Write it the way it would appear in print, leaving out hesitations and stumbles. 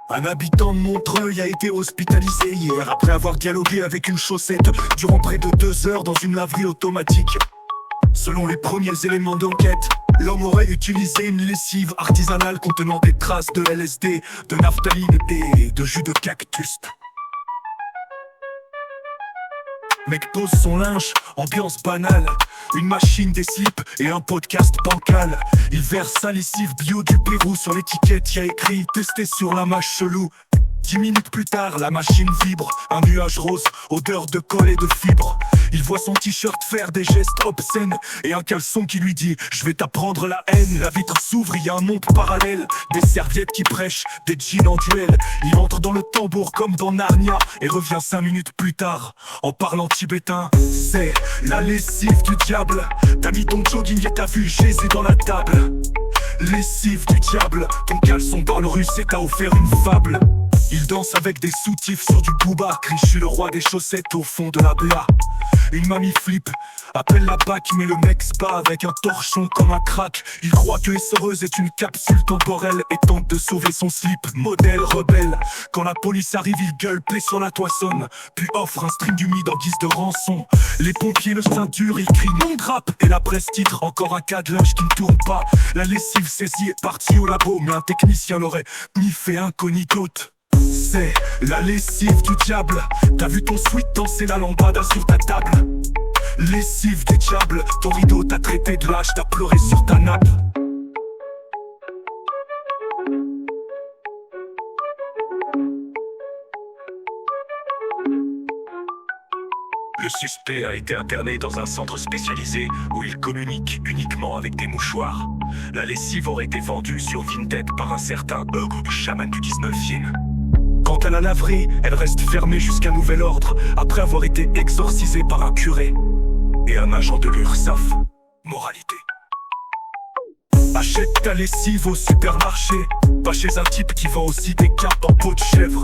Un habitant de Montreuil a été hospitalisé hier après avoir dialogué avec une chaussette durant près de 2 heures dans une laverie automatique. Selon les premiers éléments d'enquête, l'homme aurait utilisé une lessive artisanale contenant des traces de LSD, de naphtaline et de jus de cactus. Mec pose son linge, ambiance banale, une machine des slips et un podcast bancal. Il verse sa lessive bio du Pérou sur l'étiquette, y a écrit « Testé sur la mâche chelou ». 10 minutes plus tard, la machine vibre, un nuage rose, odeur de colle et de fibres. Il voit son t-shirt faire des gestes obscènes et un caleçon qui lui dit « Je vais t'apprendre la haine ». La vitre s'ouvre, il y a un monde parallèle, des serviettes qui prêchent, des jeans en duel. Il entre dans le tambour comme dans Narnia et revient 5 minutes plus tard en parlant tibétain. C'est la lessive du diable. T'as mis ton jogging et t'as vu Jésus dans la table. Lessive du diable, ton caleçon dans le russe et t'as offert une fable. Il danse avec des soutifs sur du booba. Crie, je suis le roi des chaussettes au fond de la BA. Une mamie flippe, appelle la BAC, mais le mec se bat avec un torchon comme un crack. Il croit que Essoreuse est une capsule temporelle et tente de sauver son slip, modèle rebelle. Quand la police arrive, il gueule, plaît sur la toissonne, puis offre un string humide en guise de rançon. Les pompiers le ceinturent, ils crient non drape, et la presse titre encore un cas de linge qui ne tourne pas. La lessive saisie est partie au labo, mais un technicien l'aurait ni fait incognitote. C'est la lessive du diable. T'as vu ton sweat danser la lambada sur ta table. Lessive du diable, ton rideau t'a traité de lâche, t'as pleuré sur ta nappe. Le suspect a été interné dans un centre spécialisé où il communique uniquement avec des mouchoirs. La lessive aurait été vendue sur Vinted par un certain Hugo, chaman du 19e. Quant à la laverie, elle reste fermée jusqu'à nouvel ordre, après avoir été exorcisée par un curé et un agent de l'URSSAF. Moralité: achète ta lessive au supermarché, pas chez un type qui vend aussi des cartes en peau de chèvre.